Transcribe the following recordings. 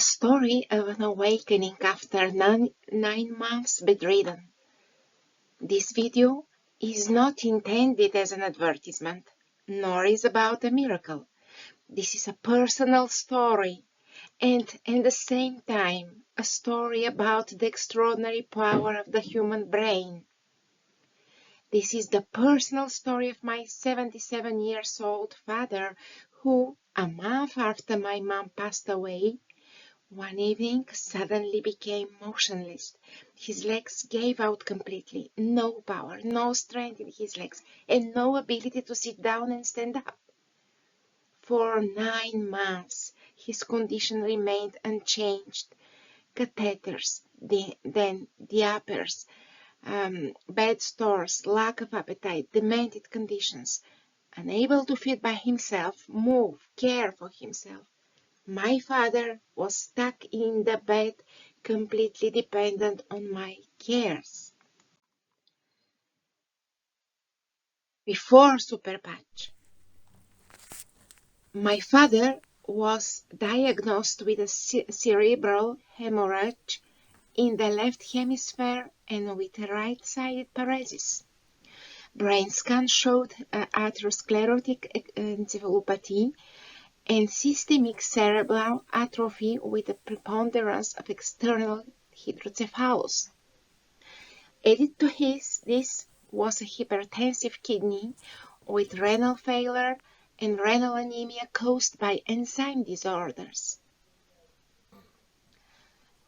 story of an awakening after nine months bedridden. This video is not intended as an advertisement, nor is about a miracle. This is a personal story, and at the same time, a story about the extraordinary power of the human brain. This is the personal story of my 77-year-old father, who, a month after my mom passed away, one evening suddenly became motionless. His legs gave out completely. No power, no strength in his legs, and no ability to sit down and stand up. For 9 months, his condition remained unchanged. Catheters, then diapers, bed stores, lack of appetite, demented conditions, unable to feed by himself, move, care for himself. My father was stuck in the bed, completely dependent on my cares. Before Super Patch, my father was diagnosed with a cerebral hemorrhage in the left hemisphere and with right-sided paralysis. Brain scan showed atherosclerotic encephalopathy and systemic cerebral atrophy with a preponderance of external hydrocephalus. Added to this was a hypertensive kidney with renal failure and renal anemia caused by enzyme disorders.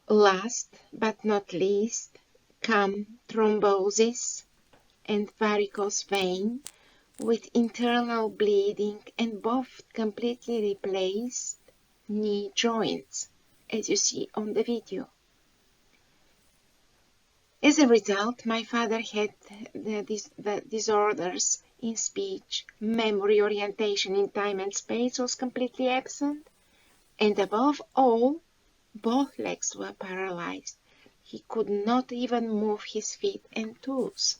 Last but not least come thrombosis and varicose vein with internal bleeding and both completely replaced knee joints, as you see on the video. As a result, my father had the disorders in speech, memory, orientation in time and space was completely absent, and above all, both legs were paralyzed. He could not even move his feet and toes.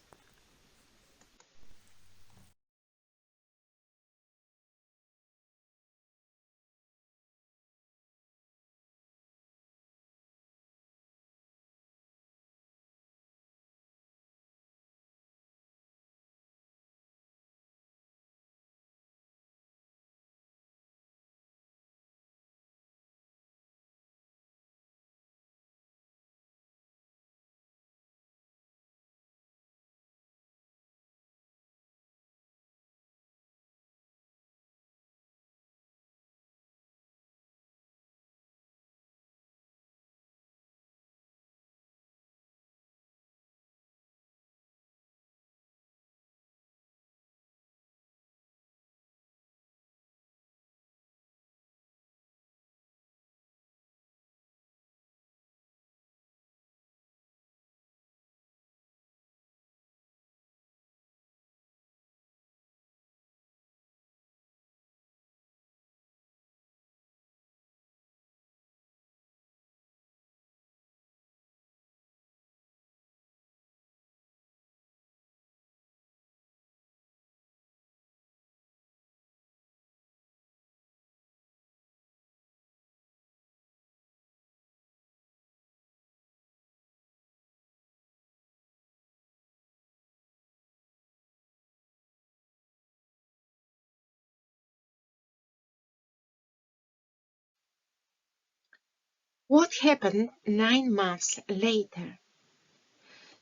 What happened 9 months later?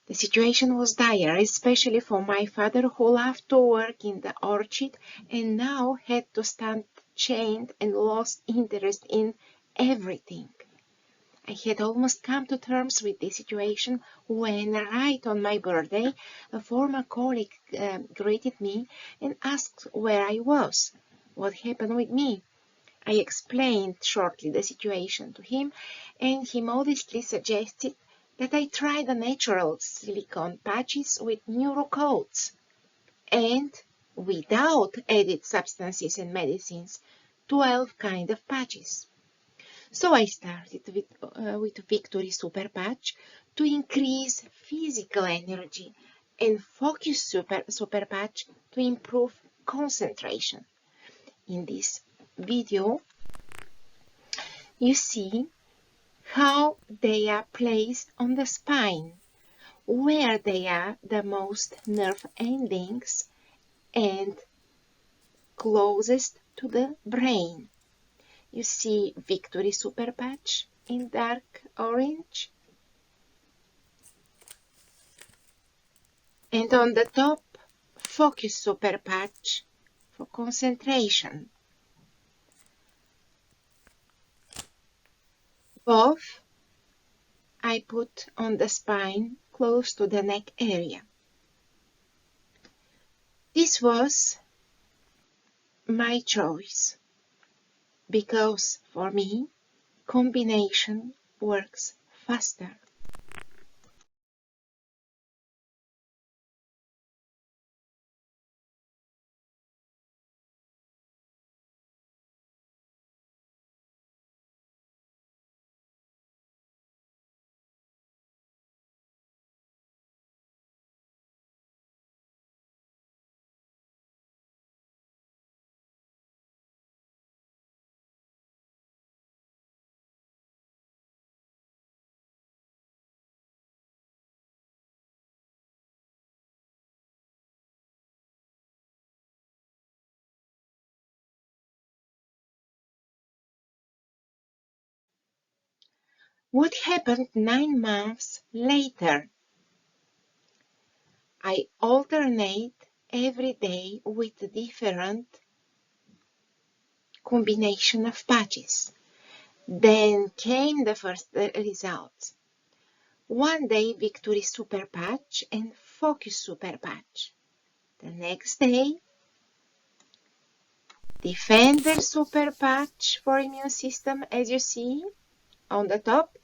The situation was dire, especially for my father, who loved to work in the orchard and now had to stand chained and lost interest in everything. I had almost come to terms with this situation when, right on my birthday, a former colleague greeted me and asked where I was, what happened with me. I explained shortly the situation to him, and he modestly suggested that I try the natural silicone patches with neuro-codes and, without added substances and medicines, 12 kinds of patches. So I started with Victory Super Patch to increase physical energy and Focus Super Patch to improve concentration. In this video, you see how they are placed on the spine, where they are the most nerve endings and closest to the brain. You see Victory Super Patch in dark orange. And on the top, Focus Super Patch for concentration. Both I put on the spine close to the neck area. This was my choice because for me, combination works faster. What happened 9 months later? I alternate every day with different combination of patches. Then came the first results. One day Victory Super Patch and Focus Super Patch. The next day Defender Super Patch for immune system, as you see on the top,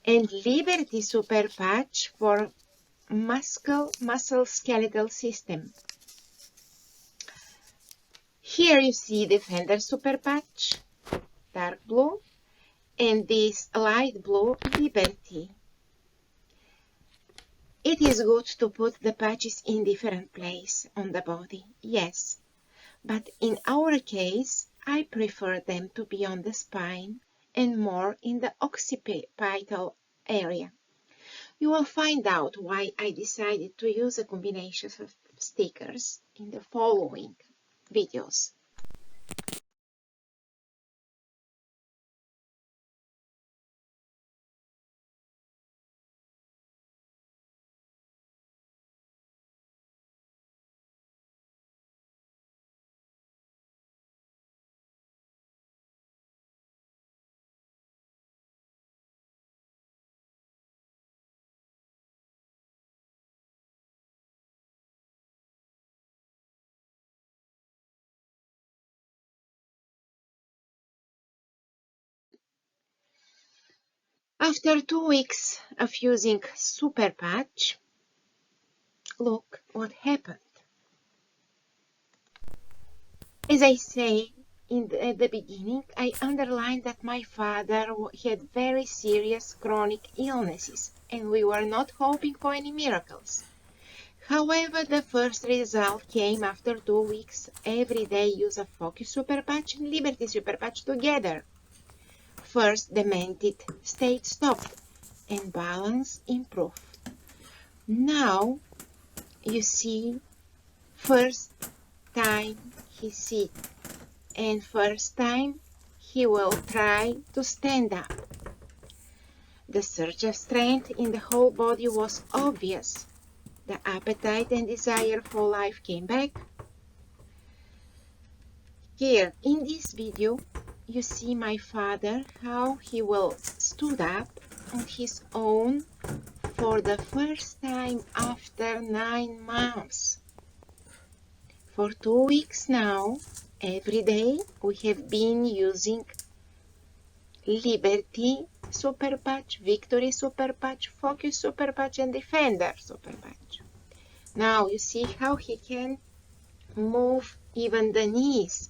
and Liberty Super Patch for muscle skeletal system. Here you see Defender Super Patch, dark blue, and this light blue, Liberty. It is good to put the patches in different place on the body, yes, but in our case, I prefer them to be on the spine and more in the occipital area. You will find out why I decided to use a combination of stickers in the following videos. After 2 weeks of using Super Patch, look what happened. As I say at the beginning, I underlined that my father had very serious chronic illnesses and we were not hoping for any miracles. However, the first result came after 2 weeks every day use of Focus Super Patch and Liberty Super Patch together. First, the demented state stopped and balance improved. Now, you see, first time he sits and first time he will try to stand up. The surge of strength in the whole body was obvious. The appetite and desire for life came back. Here in this video, you see my father, how he will stood up on his own for the first time after 9 months. For 2 weeks now, every day we have been using Liberty Super Patch, Victory Super Patch, Focus Super Patch, and Defender Super Patch. Now you see how he can move even the knees.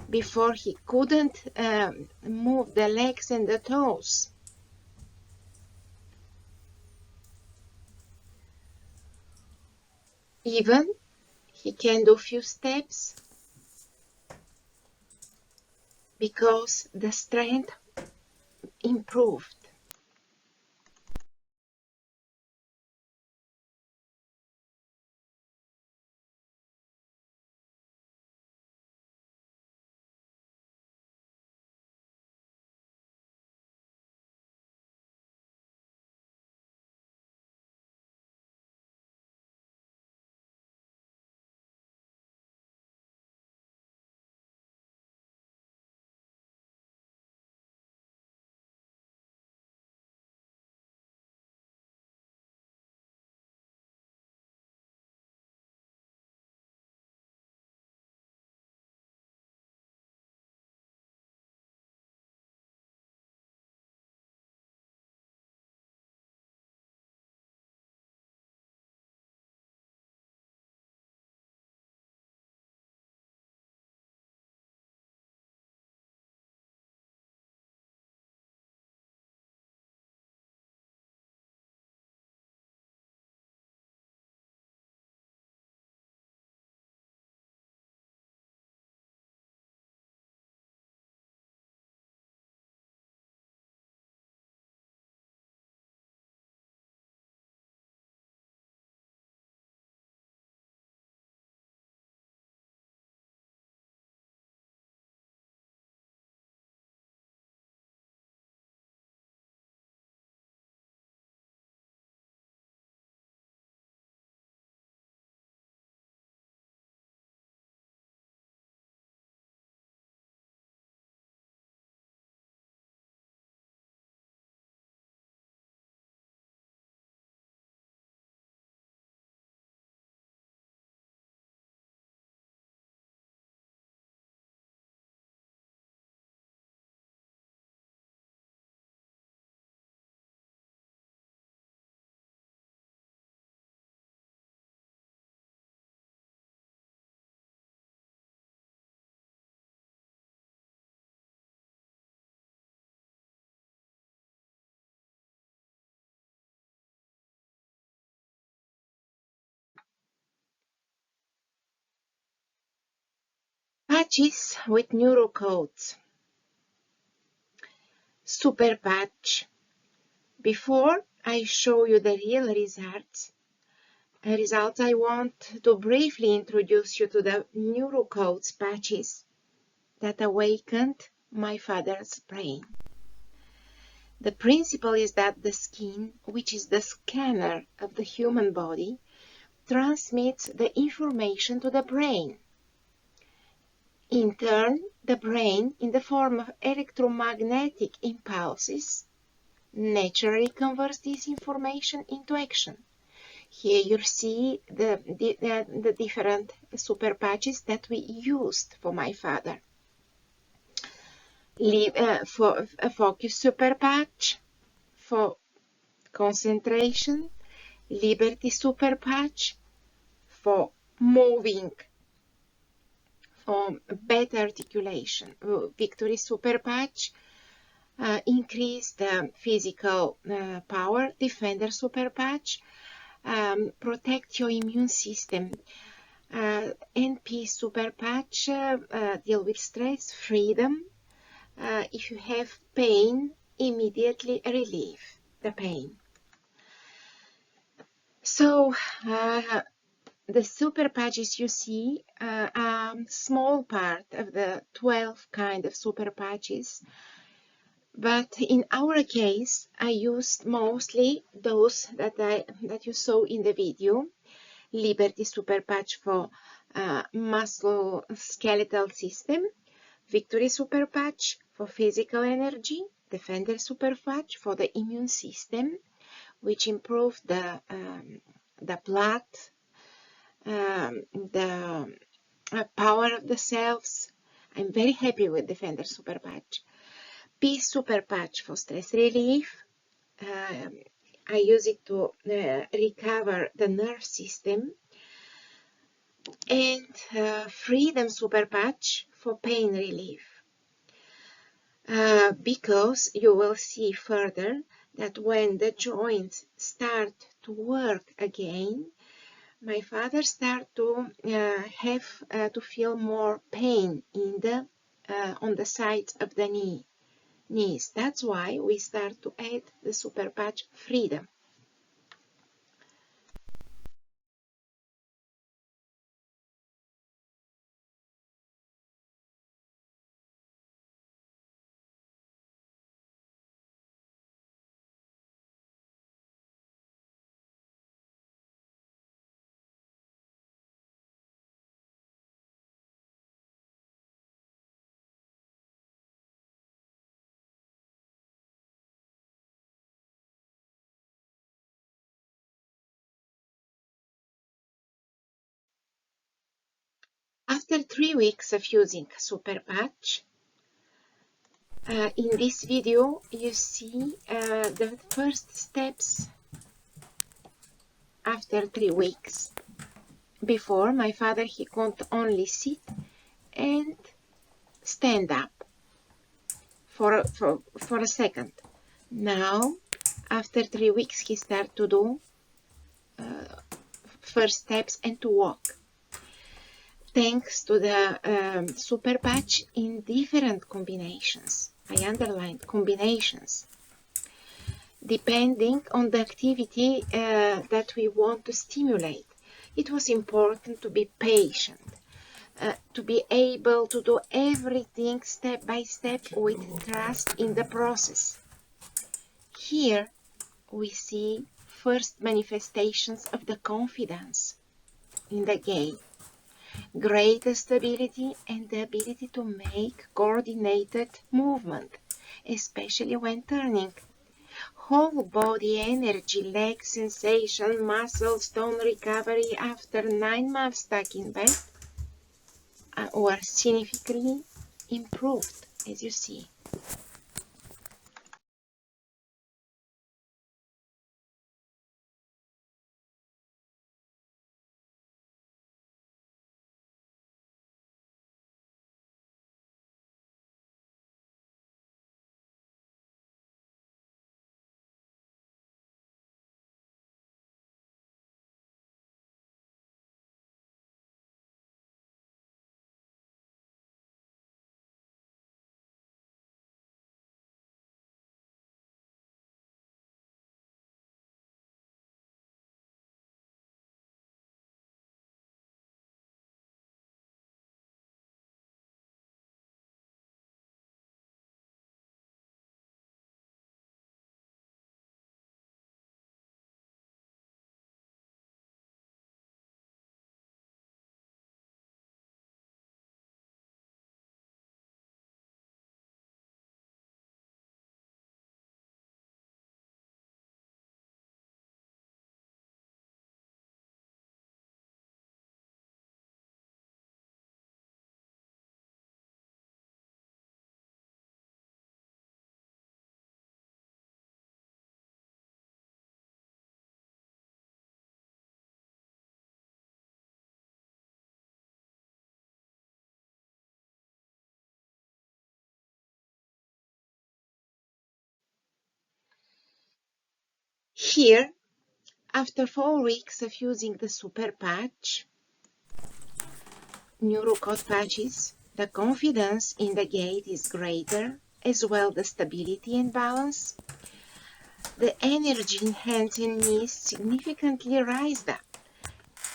Before he couldn't move the legs and the toes. Even he can do few steps because the strength improved. Patches with neuro-codes. Super patch. Before I show you the real results, I want to briefly introduce you to the neuro-codes patches that awakened my father's brain. The principle is that the skin, which is the scanner of the human body, transmits the information to the brain. In turn, the brain, in the form of electromagnetic impulses, naturally converts this information into action. Here you see the different super patches that we used for my father. For a focus super patch, for concentration, liberty super patch, for moving, for better articulation, victory super patch, increase the physical power, defender super patch, protect your immune system, NP super patch, deal with stress, freedom. If you have pain, immediately relieve the pain. So the super patches you see are a small part of the 12 kind of super patches. But in our case, I used mostly those that you saw in the video. Liberty super patch for musculoskeletal system, victory super patch for physical energy, defender super patch for the immune system, which improved the blood, the power of the cells. I'm very happy with defender super patch. Peace super patch for stress relief. I use it to recover the nerve system. And freedom super patch for pain relief. Because you will see further that when the joints start to work again, my father started to have to feel more pain in the on the sides of the knee. needs. That's why we start to add the super patch freedom. After 3 weeks of using super patch, in this video you see the first steps after 3 weeks. Before, my father, he could only sit and stand up for a second. Now, after 3 weeks, he started to do first steps and to walk. Thanks to the super patch in different combinations. I underlined combinations. Depending on the activity that we want to stimulate. It was important to be patient, to be able to do everything step by step with trust in the process. Here we see first manifestations of the confidence in the game, greater stability and the ability to make coordinated movement, especially when turning. Whole body energy, leg sensation, muscle tone recovery after 9 months stuck in bed were significantly improved, as you see. Here, after 4 weeks of using the super patch, neuro-code patches, the confidence in the gait is greater, as well the stability and balance. The energy in hands and knees significantly raised up.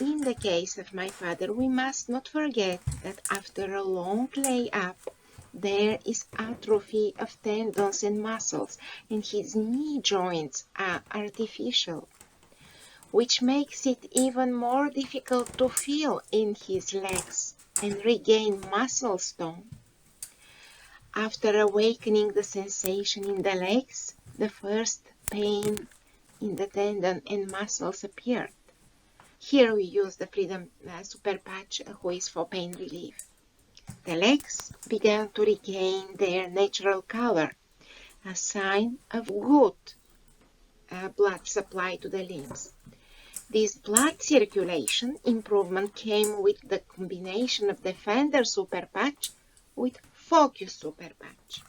In the case of my father, we must not forget that after a long lay-up, there is atrophy of tendons and muscles, and his knee joints are artificial, which makes it even more difficult to feel in his legs and regain muscle tone. After awakening the sensation in the legs, the first pain in the tendon and muscles appeared. Here we use the Freedom Super Patch, who is for pain relief. The legs began to regain their natural color, a sign of good blood supply to the limbs. This blood circulation improvement came with the combination of Defender Super Patch with Focus Super Patch.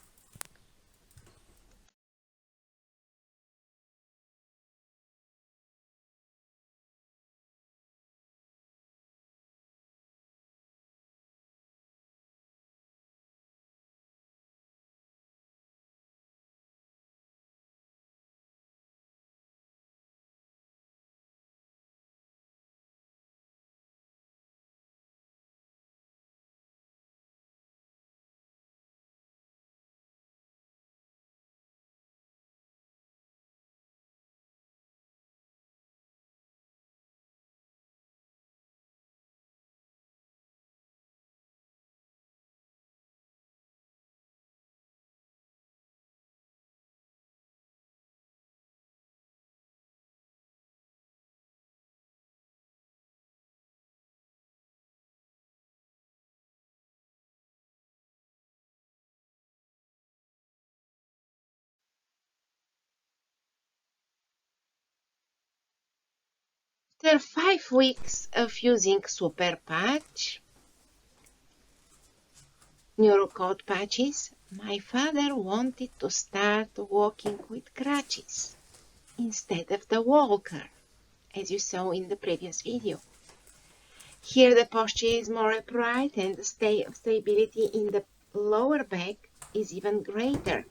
After 5 weeks of using super patch, neuro-code patches, my father wanted to start walking with crutches instead of the walker, as you saw in the previous video. Here the posture is more upright and the stability in the lower back is even greater.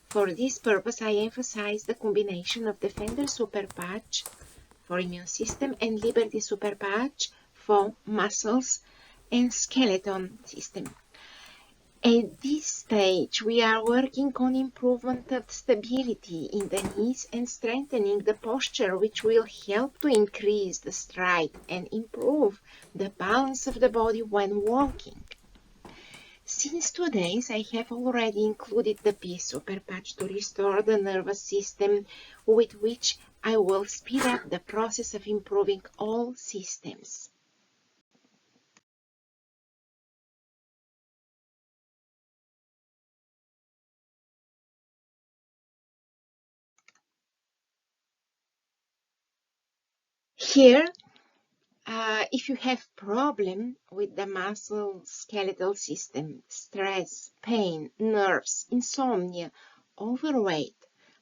For this purpose, I emphasize the combination of Defender Super Patch for immune system and Liberty Super Patch for muscles and skeleton system. At this stage, we are working on improvement of stability in the knees and strengthening the posture, which will help to increase the stride and improve the balance of the body when walking. Since 2 days, I have already included the P Super Patch to restore the nervous system, with which I will speed up the process of improving all systems. Here, if you have problem with the musculoskeletal system, stress, pain, nerves, insomnia, overweight,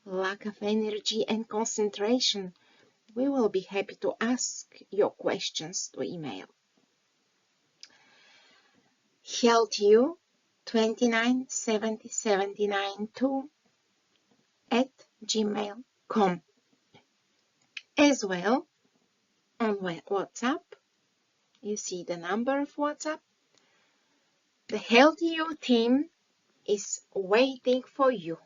lack of energy and concentration, we will be happy to ask your questions to email. healthyou2970792@gmail.com. As well, on WhatsApp, you see the number of WhatsApp. The Healthy You team is waiting for you.